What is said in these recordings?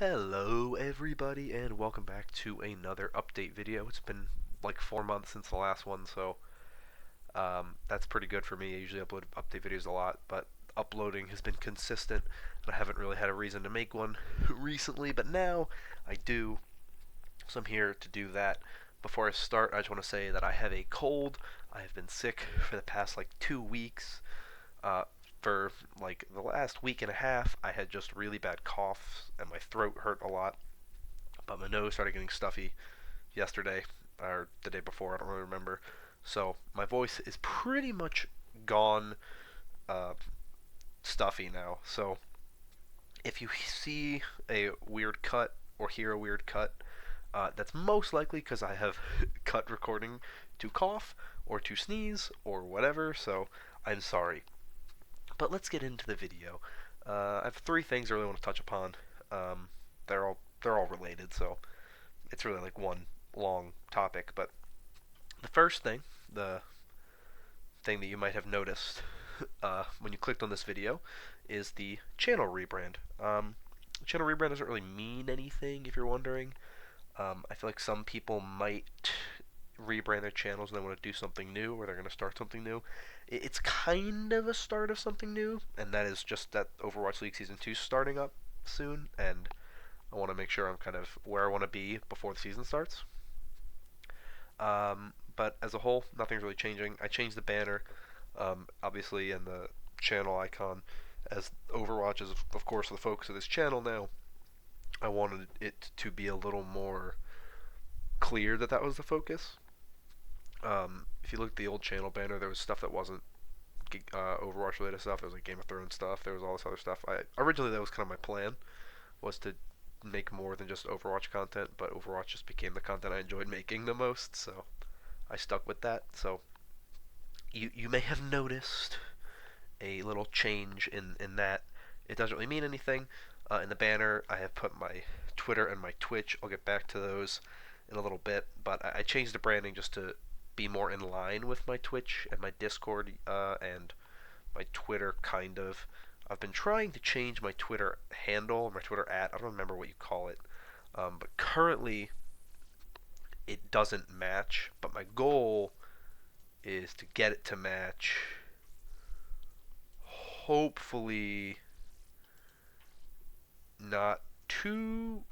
Hello everybody and welcome back to another update video. It's been like 4 months since the last one, so that's pretty good for me. I usually upload update videos a lot, but uploading has been consistent and I haven't really had a reason to make one recently, but now I do, so I'm here to do that. Before I start, I just want to say that I have a cold. I have been sick for the past like 2 weeks. Uh, for like the last week and a half, I had just really bad coughs and my throat hurt a lot, but my nose started getting stuffy yesterday or the day before. I don't really remember. So my voice is pretty much gone, uh, stuffy now. So if you see a weird cut or hear a weird cut, that's most likely because I have cut recording to cough or to sneeze or whatever. So I'm sorry. But let's get into the video. I have three things I really want to touch upon. Um, they're all related, so it's really like one long topic. But the first thing, the thing that you might have noticed when you clicked on this video, is the channel rebrand. Channel rebrand doesn't really mean anything if you're wondering. I feel like some people might rebrand their channels and they want to do something new or they're going to start something new. It's kind of a start of something new, and that is just that Overwatch League Season 2 is starting up soon, and I want to make sure I'm kind of where I want to be before the season starts. But as a whole, nothing's really changing. I changed the banner, obviously, and the channel icon, as Overwatch is, of course, the focus of this channel now. I wanted it to be a little more clear that that was the focus. If you look at the old channel banner, there was stuff that wasn't Overwatch related stuff. There was like Game of Thrones stuff. There was all this other stuff. Originally that was kind of my plan, was to make more than just Overwatch content, but Overwatch just became the content I enjoyed making the most, so I stuck with that. So you may have noticed a little change in that. It doesn't really mean anything. In the banner, I have put my Twitter and my Twitch. I'll get back to those in a little bit, but I changed the branding just to be more in line with my Twitch and my Discord and my Twitter, kind of. I've been trying to change my Twitter handle, my Twitter @. I don't remember what you call it, but currently it doesn't match. But my goal is to get it to match. Hopefully, not too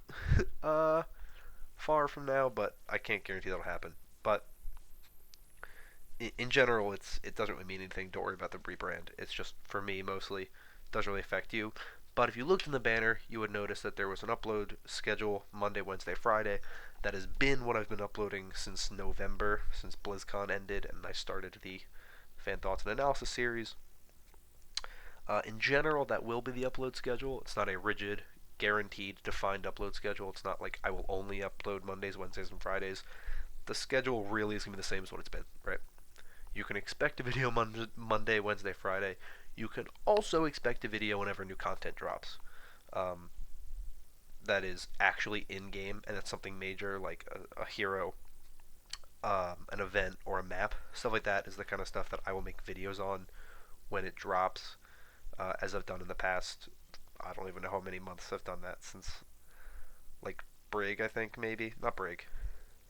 far from now, but I can't guarantee that'll happen. But in general, it doesn't really mean anything. Don't worry about the rebrand. It's just for me mostly. It doesn't really affect you. But if you looked in the banner, you would notice that there was an upload schedule Monday, Wednesday, Friday. That has been what I've been uploading since November, since BlizzCon ended, and I started the Fan Thoughts and Analysis series. In general, that will be the upload schedule. It's not a rigid, guaranteed, defined upload schedule. It's not like I will only upload Mondays, Wednesdays, and Fridays. The schedule really is going to be the same as what it's been, right? You can expect a video Monday, Wednesday, Friday. You can also expect a video whenever new content drops. Um, that is actually in game, and it's something major like a hero, an event, or a map. Stuff like that is the kind of stuff that I will make videos on when it drops, as I've done in the past. I don't even know how many months I've done that since, like, Brig, I think, maybe. Not Brig.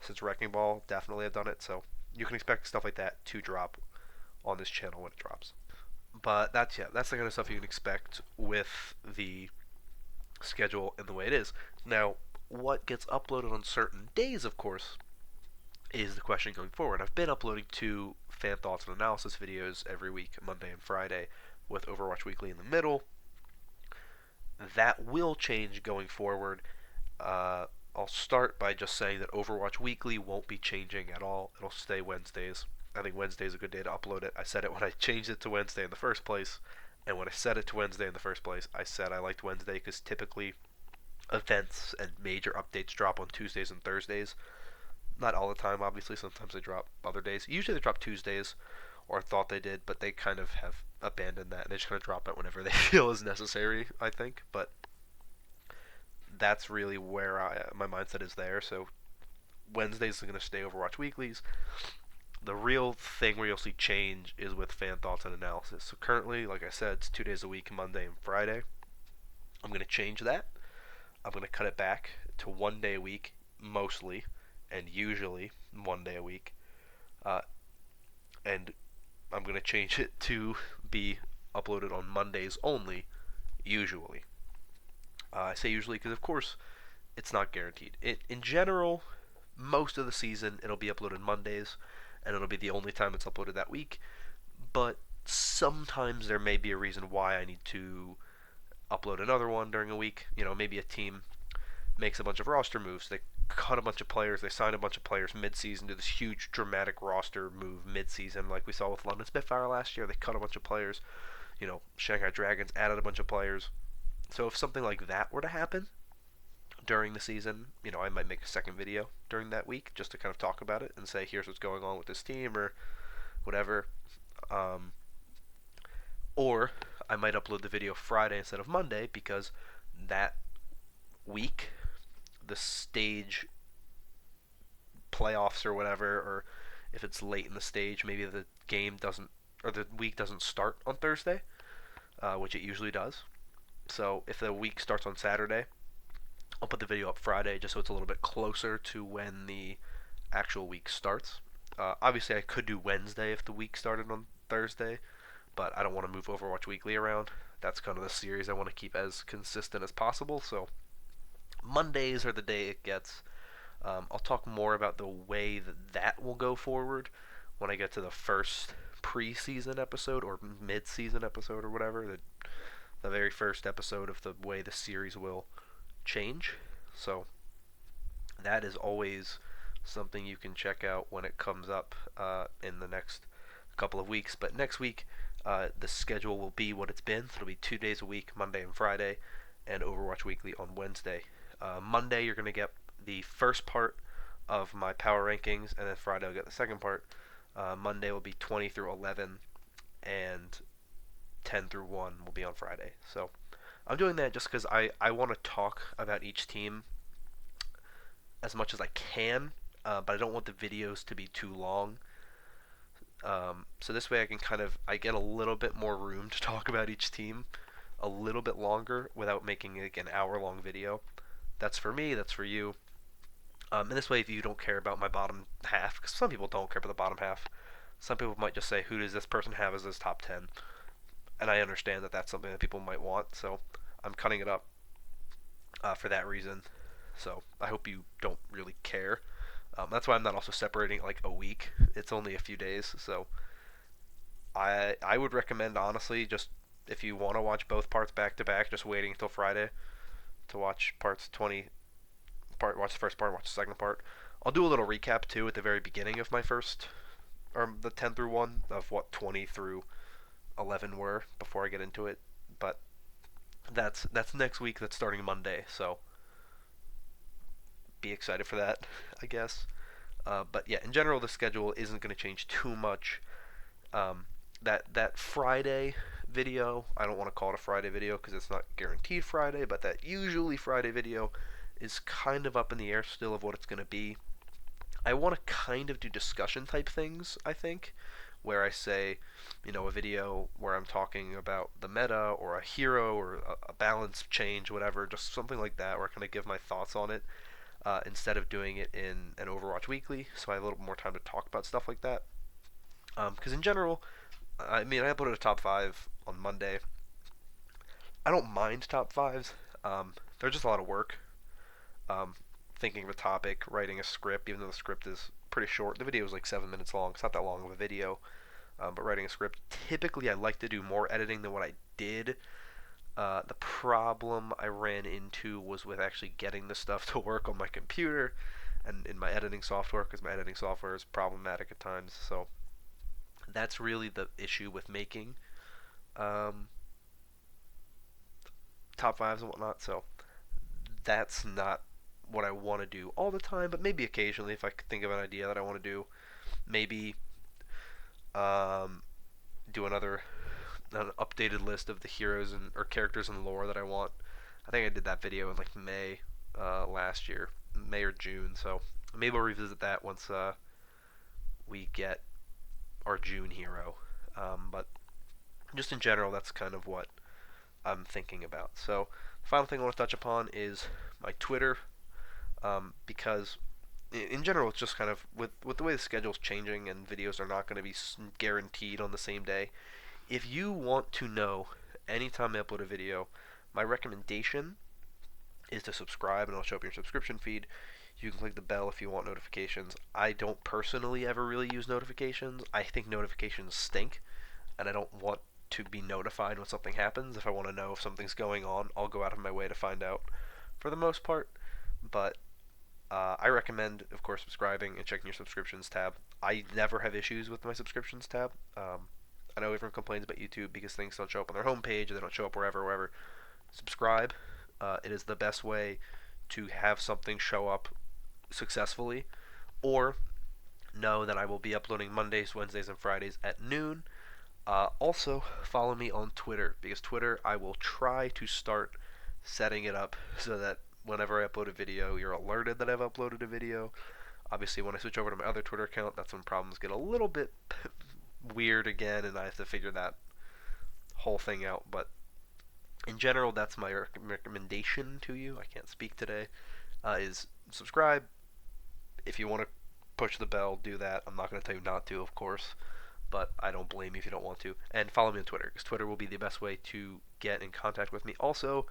Since Wrecking Ball, definitely I've done it, so you can expect stuff like that to drop on this channel when it drops. But that's the kind of stuff you can expect with the schedule and the way it is. Now, what gets uploaded on certain days, of course, is the question going forward. I've been uploading 2 fan thoughts and analysis videos every week, Monday and Friday, with Overwatch Weekly in the middle. That will change going forward. I'll start by just saying that Overwatch Weekly won't be changing at all. It'll stay Wednesdays. I think Wednesday is a good day to upload it. I said it when I changed it to Wednesday in the first place, and when I set it to Wednesday in the first place, I said I liked Wednesday because typically events and major updates drop on Tuesdays and Thursdays. Not all the time, obviously. Sometimes they drop other days. Usually they drop Tuesdays, or I thought they did, but they kind of have abandoned that. They're just going to drop it whenever they feel is necessary, I think. But that's really where my mindset is there. So Wednesdays are going to stay Overwatch Weeklies. The real thing where you'll see change is with fan thoughts and analysis. So currently, like I said, it's 2 days a week, Monday and Friday. I'm going to change that. I'm going to cut it back to 1 day a week, mostly, and usually 1 day a week. Uh, and I'm going to change it to be uploaded on Mondays only, usually. I say usually because, of course, it's not guaranteed. In general, most of the season it'll be uploaded Mondays, and it'll be the only time it's uploaded that week. But sometimes there may be a reason why I need to upload another one during a week. Maybe a team makes a bunch of roster moves. They cut a bunch of players. They sign a bunch of players mid-season, do this huge dramatic roster move mid-season, like we saw with London Spitfire last year. They cut a bunch of players. Shanghai Dragons added a bunch of players. So if something like that were to happen during the season, I might make a second video during that week just to kind of talk about it and say, here's what's going on with this team or whatever. Um, or I might upload the video Friday instead of Monday because that week the stage playoffs or whatever, or if it's late in the stage, maybe the game doesn't or the week doesn't start on Thursday, which it usually does. So if the week starts on Saturday, I'll put the video up Friday just so it's a little bit closer to when the actual week starts. Obviously, I could do Wednesday if the week started on Thursday, but I don't want to move Overwatch Weekly around. That's kind of the series I want to keep as consistent as possible. So Mondays are the day it gets. I'll talk more about the way that will go forward when I get to the first preseason episode or mid-season episode or whatever. The very first episode of the way the series will change. So that is always something you can check out when it comes up in the next couple of weeks. But next week, the schedule will be what it's been. So it'll be 2 days a week, Monday and Friday, and Overwatch Weekly on Wednesday. Monday, you're going to get the first part of my power rankings, and then Friday I'll get the second part. Monday will be 20 through 11, and 10 through 1 will be on Friday. So I'm doing that just because I want to talk about each team as much as I can, but I don't want the videos to be too long. So this way I get a little bit more room to talk about each team a little bit longer without making like an hour-long video. That's for me, that's for you. And this way, if you don't care about my bottom half, because some people don't care about the bottom half, some people might just say, who does this person have as his top 10? And I understand that that's something that people might want, so I'm cutting it up for that reason. So I hope you don't really care. That's why I'm not also separating it like a week. It's only a few days, so I would recommend, honestly, just if you want to watch both parts back to back, just waiting until Friday to watch parts 20 watch the first part, watch the second part. I'll do a little recap too at the very beginning of my first, or the 10 through 1 of what 20 through 11 were before I get into it. But that's next week. That's starting Monday, so be excited for that, I guess. But yeah, in general, the schedule isn't going to change too much. That Friday video, I don't want to call it a Friday video because it's not guaranteed Friday, but that usually Friday video is kind of up in the air still of what it's going to be. I want to kind of do discussion type things, I think, where I say, a video where I'm talking about the meta or a hero or a balance change, whatever, just something like that, where I kind of give my thoughts on it instead of doing it in an Overwatch Weekly, so I have a little more time to talk about stuff like that. Because in general, I uploaded a top 5 on Monday. I don't mind top 5s. They're just a lot of work. Thinking of a topic, writing a script, even though the script is pretty short. The video is like 7 minutes long. It's not that long of a video. But writing a script, typically I like to do more editing than what I did. The problem I ran into was with actually getting the stuff to work on my computer and in my editing software, because my editing software is problematic at times. So that's really the issue with making top 5s and whatnot. So that's not what I want to do all the time, but maybe occasionally if I could think of an idea that I want to do, maybe do an updated list of the heroes or characters in lore that I want. I think I did that video in like May last year, May or June. So maybe I'll revisit that once we get our June hero. But just in general, that's kind of what I'm thinking about. So Final thing I want to touch upon is my Twitter, because in general, it's just kind of with the way the schedule's changing and videos are not going to be guaranteed on the same day. If you want to know anytime I upload a video, my recommendation is to subscribe, and I'll show up your subscription feed. You can click the bell if you want notifications. I don't personally ever really use notifications. I think notifications stink, and I don't want to be notified when something happens. If I want to know if something's going on, I'll go out of my way to find out for the most part. But I recommend, of course, subscribing and checking your subscriptions tab. I never have issues with my subscriptions tab. I know everyone complains about YouTube because things don't show up on their homepage or they don't show up wherever. Subscribe. It is the best way to have something show up successfully, or know that I will be uploading Mondays, Wednesdays, and Fridays at noon. Also, follow me on Twitter, because Twitter, I will try to start setting it up so that whenever I upload a video, you're alerted that I've uploaded a video. Obviously, when I switch over to my other Twitter account, that's when problems get a little bit weird again, and I have to figure that whole thing out. But in general, that's my recommendation to you. I can't speak today. Is subscribe. If you want to push the bell, do that. I'm not going to tell you not to, of course, but I don't blame you if you don't want to. And follow me on Twitter, because Twitter will be the best way to get in contact with me. Also,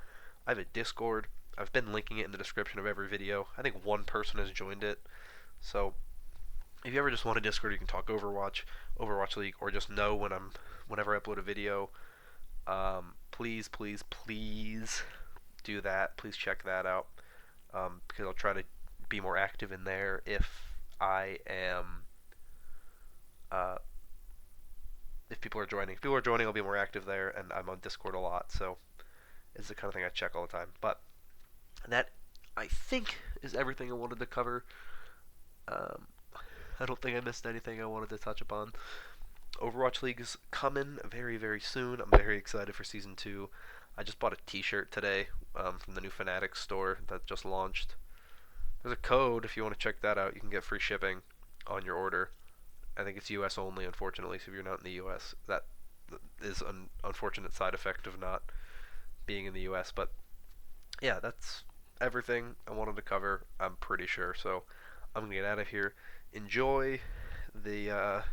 I have a Discord. I've been linking it in the description of every video. I think one person has joined it. So if you ever just want a Discord, you can talk Overwatch League, or just know whenever I upload a video. Please, please, please do that. Please check that out, because I'll try to be more active in there if I am. If people are joining. If people are joining, I'll be more active there, and I'm on Discord a lot, so it's the kind of thing I check all the time. But that, I think, is everything I wanted to cover. I don't think I missed anything I wanted to touch upon. Overwatch League is coming very, very soon. I'm very excited for Season 2. I just bought a t-shirt today from the new Fanatics store that just launched. There's a code if you want to check that out. You can get free shipping on your order. I think it's US only, unfortunately, so if you're not in the US, that is an unfortunate side effect of not being in the US. But yeah, that's everything I wanted to cover, I'm pretty sure. So I'm going to get out of here. Enjoy the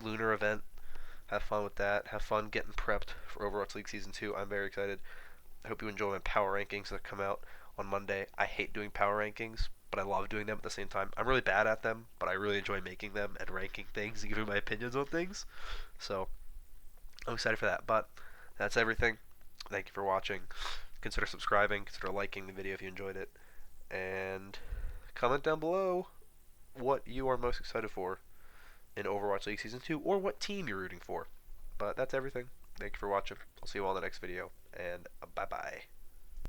lunar event. Have fun with that. Have fun getting prepped for Overwatch League Season 2. I'm very excited. I hope you enjoy my power rankings that come out on Monday. I hate doing power rankings, but I love doing them at the same time. I'm really bad at them, but I really enjoy making them and ranking things and giving my opinions on things. So I'm excited for that. But that's everything. Thank you for watching. Consider subscribing. Consider liking the video if you enjoyed it. And comment down below what you are most excited for in Overwatch League Season 2, or what team you're rooting for. But that's everything. Thank you for watching. I'll see you all in the next video, and bye-bye.